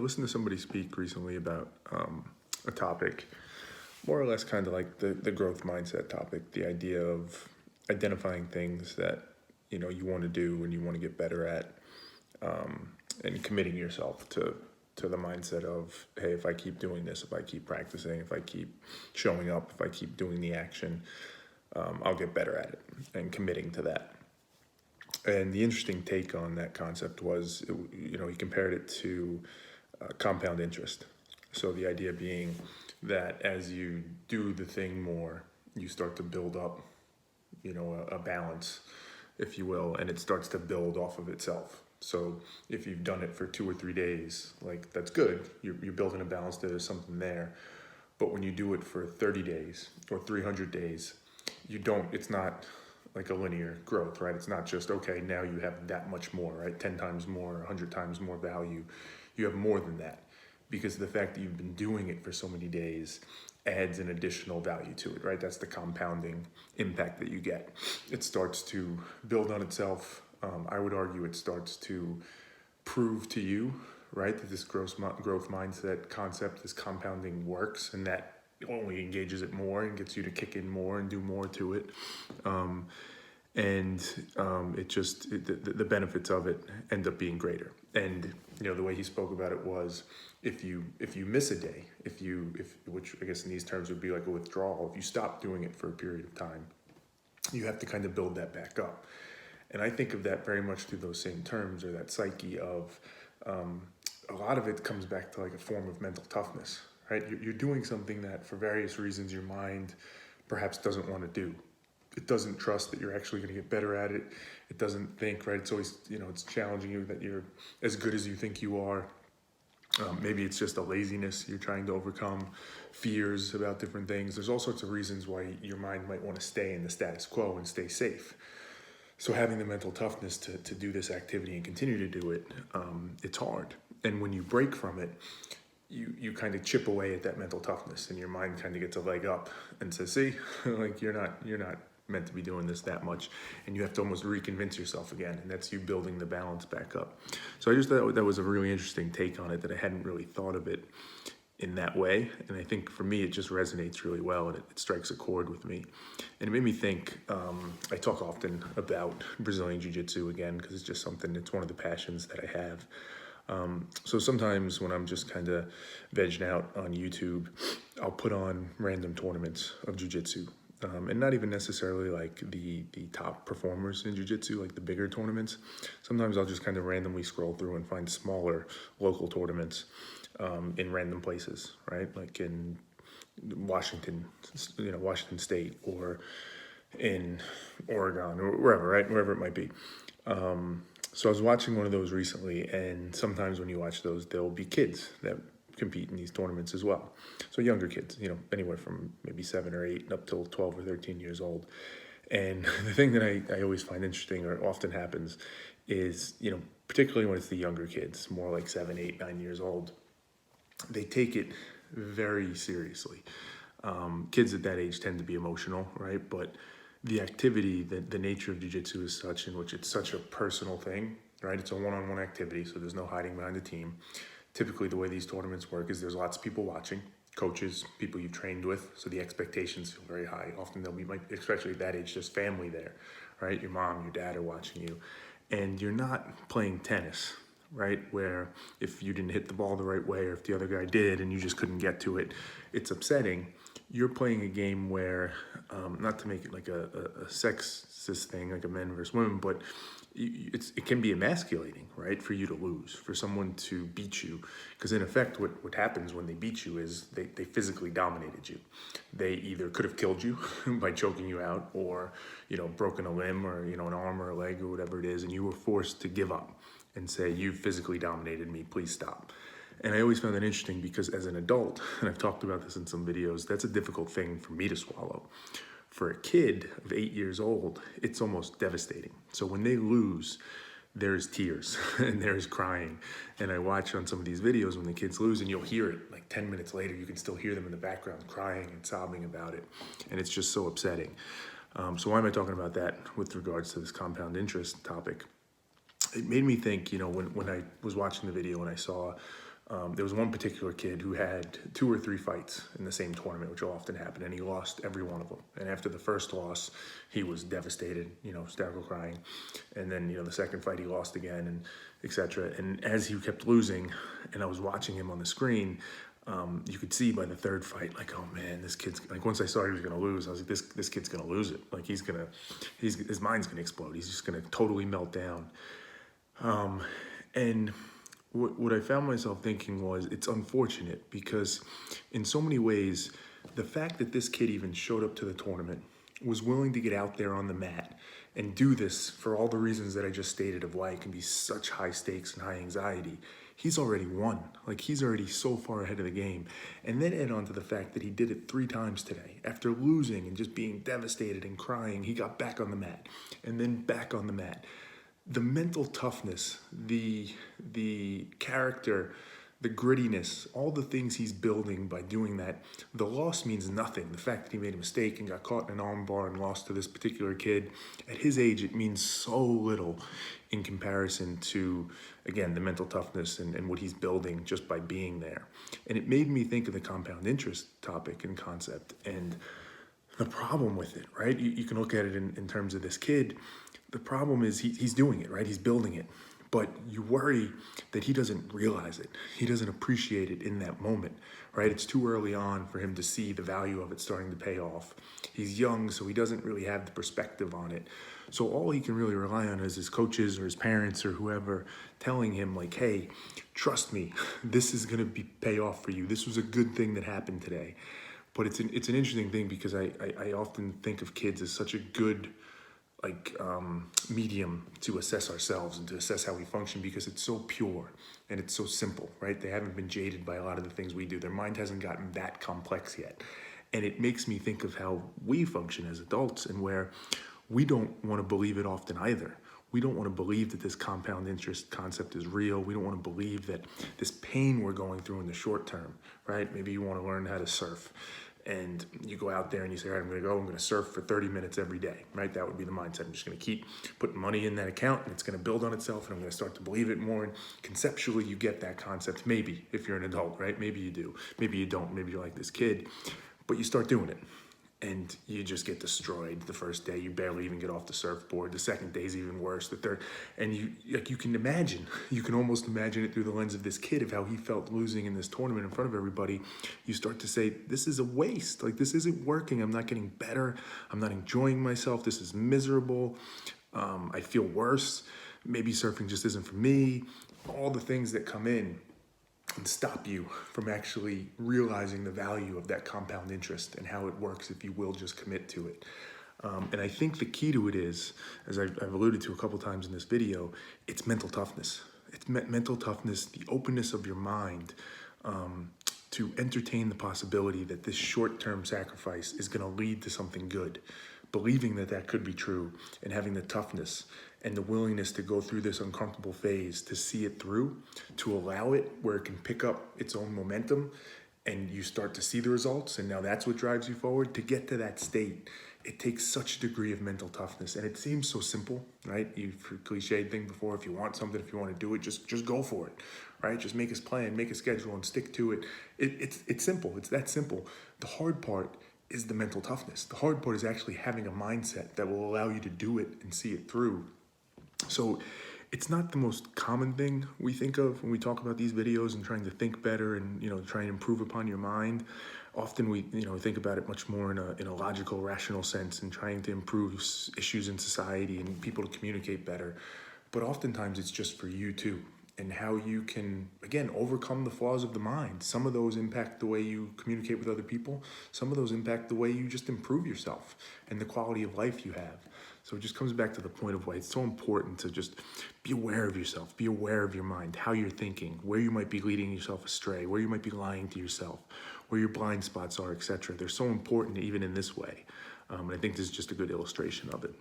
listened to somebody speak recently about a topic, more or less kind of like the growth mindset topic, the idea of identifying things that you want to do and you want to get better at, and committing yourself to the mindset of, hey, if I keep doing this, if I keep practicing, if I keep showing up, if I keep doing the action, I'll get better at it, and committing to that. And the interesting take on that concept was, he compared it to compound interest. So the idea being that as you do the thing more, you start to build up, a balance, if you will, and it starts to build off of itself. So if you've done it for 2 or 3 days, like that's good. You're building a balance, there's something there. But when you do it for 30 days or 300 days, it's not like a linear growth, right? It's not just, okay, now you have that much more, right? 10 times more, 100 times more value. You have more than that, because the fact that you've been doing it for so many days adds an additional value to it, right? That's the compounding impact that you get. It starts to build on itself. I would argue it starts to prove to you, right, that this growth mindset concept, this compounding works, and that only engages it more and gets you to kick in more and do more to it. The benefits of it end up being greater. And the way he spoke about it was, if you miss a day, which I guess in these terms would be like a withdrawal, if you stop doing it for a period of time, you have to kind of build that back up. And I think of that very much through those same terms, or that psyche of, a lot of it comes back to like a form of mental toughness, right? You're doing something that for various reasons your mind perhaps doesn't want to do. It doesn't trust that you're actually going to get better at it. It doesn't think, right? It's always, it's challenging you that you're as good as you think you are. Maybe it's just a laziness you're trying to overcome, fears about different things. There's all sorts of reasons why your mind might want to stay in the status quo and stay safe. So having the mental toughness to do this activity and continue to do it, it's hard. And when you break from it, you kind of chip away at that mental toughness, and your mind kind of gets a leg up and says, see, like you're not meant to be doing this that much, and you have to almost reconvince yourself again, and that's you building the balance back up. So I just thought that was a really interesting take on it, that I hadn't really thought of it in that way, and I think for me it just resonates really well, and it strikes a chord with me. And it made me think, I talk often about Brazilian Jiu-Jitsu again, because it's just something, it's one of the passions that I have. So sometimes when I'm just kind of vegging out on YouTube, I'll put on random tournaments of Jiu-Jitsu. And not even necessarily like the top performers in jiu-jitsu, like the bigger tournaments. Sometimes I'll just kind of randomly scroll through and find smaller local tournaments in random places, right? Like in Washington State, or in Oregon, or wherever, right? Wherever it might be. So I was watching one of those recently, and sometimes when you watch those, there'll be kids that compete in these tournaments as well. So younger kids, anywhere from maybe 7 or 8 up till 12 or 13 years old. And the thing that I always find interesting, or often happens, is, particularly when it's the younger kids, more like 7, 8, 9 years old, they take it very seriously. Kids at that age tend to be emotional, right? But the activity, the nature of jiu-jitsu is such in which it's such a personal thing, right? It's a one-on-one activity, so there's no hiding behind a team. Typically, the way these tournaments work is there's lots of people watching, coaches, people you've trained with, so the expectations feel very high. Often there'll be, especially at that age, just family there, right? Your mom, your dad are watching you. And you're not playing tennis, right? Where if you didn't hit the ball the right way, or if the other guy did and you just couldn't get to it, it's upsetting. You're playing a game where, not to make it like a sexist thing, like a men versus women, but it can be emasculating, right, for you to lose, for someone to beat you. Because in effect, what happens when they beat you is they physically dominated you. They either could have killed you by choking you out, or, broken a limb, or, an arm or a leg or whatever it is, and you were forced to give up and say, you've physically dominated me, please stop. And I always found that interesting, because as an adult, and I've talked about this in some videos, that's a difficult thing for me to swallow. For a kid of 8 years old, it's almost devastating. So when they lose, there's tears and there's crying. And I watch on some of these videos when the kids lose, and you'll hear it like 10 minutes later, you can still hear them in the background crying and sobbing about it. And it's just so upsetting. So why am I talking about that with regards to this compound interest topic? It made me think, when I was watching the video and I saw There was one particular kid who had 2 or 3 fights in the same tournament, which will often happen, and he lost every one of them. And after the first loss, he was devastated, hysterical crying. And then, the second fight he lost again, and etc. And as he kept losing, and I was watching him on the screen, you could see by the third fight, like, oh man, this kid's like, once I saw he was gonna lose, I was like, this kid's gonna lose it. Like his mind's gonna explode. He's just gonna totally melt down. And what I found myself thinking was, it's unfortunate because in so many ways, the fact that this kid even showed up to the tournament, was willing to get out there on the mat and do this for all the reasons that I just stated of why it can be such high stakes and high anxiety, he's already won. Like, he's already so far ahead of the game. And then add on to the fact that he did it 3 times today. After losing and just being devastated and crying, he got back on the mat and then back on the mat. The mental toughness, the character, the grittiness, all the things he's building by doing that, the loss means nothing. The fact that he made a mistake and got caught in an arm bar and lost to this particular kid, at his age, it means so little in comparison to, again, the mental toughness and what he's building just by being there. And it made me think of the compound interest topic and concept and the problem with it, right? You can look at it in terms of this kid. The problem is he's doing it, right? He's building it. But you worry that he doesn't realize it. He doesn't appreciate it in that moment, right? It's too early on for him to see the value of it starting to pay off. He's young, so he doesn't really have the perspective on it. So all he can really rely on is his coaches or his parents or whoever telling him, like, hey, trust me, this is gonna pay off for you. This was a good thing that happened today. But it's an interesting thing because I often think of kids as such a good medium to assess ourselves and to assess how we function, because it's so pure and it's so simple, right? They haven't been jaded by a lot of the things we do. Their mind hasn't gotten that complex yet. And it makes me think of how we function as adults, and where we don't want to believe it often either. We don't want to believe that this compound interest concept is real. We don't want to believe that this pain we're going through in the short term, right? Maybe you want to learn how to surf. And you go out there and you say, all right, I'm going to surf for 30 minutes every day, right? That would be the mindset. I'm just going to keep putting money in that account and it's going to build on itself and I'm going to start to believe it more. And conceptually, you get that concept, maybe, if you're an adult, right? Maybe you do. Maybe you don't. Maybe you're like this kid, but you start doing it. And you just get destroyed the first day. You barely even get off the surfboard. The second day is even worse. The third, and you can almost imagine it through the lens of this kid, of how he felt losing in this tournament in front of everybody. You start to say, this is a waste. Like, this isn't working. I'm not getting better. I'm not enjoying myself. This is miserable. I feel worse. Maybe surfing just isn't for me. All the things that come in and stop you from actually realizing the value of that compound interest and how it works if you will just commit to it. And I think the key to it is, as I've alluded to a couple times in this video, it's mental toughness. It's mental toughness, the openness of your mind to entertain the possibility that this short-term sacrifice is going to lead to something good. Believing that that could be true, and having the toughness and the willingness to go through this uncomfortable phase, to see it through, to allow it where it can pick up its own momentum and you start to see the results, and now that's what drives you forward. To get to that state, it takes such a degree of mental toughness, and it seems so simple, right? You've cliched thing before, if you want something, if you want to do it, just go for it, right? Just make a plan, make a schedule, and stick to it. It's simple. It's that simple. The hard part is the mental toughness. The hard part is actually having a mindset that will allow you to do it and see it through. So it's not the most common thing we think of when we talk about these videos and trying to think better and, try and improve upon your mind. Often we, think about it much more in a logical, rational sense, and trying to improve issues in society and people to communicate better. But oftentimes it's just for you too, and how you can, again, overcome the flaws of the mind. Some of those impact the way you communicate with other people. Some of those impact the way you just improve yourself and the quality of life you have. So it just comes back to the point of why it's so important to just be aware of yourself, be aware of your mind, how you're thinking, where you might be leading yourself astray, where you might be lying to yourself, where your blind spots are, etc. They're so important even in this way. And I think this is just a good illustration of it.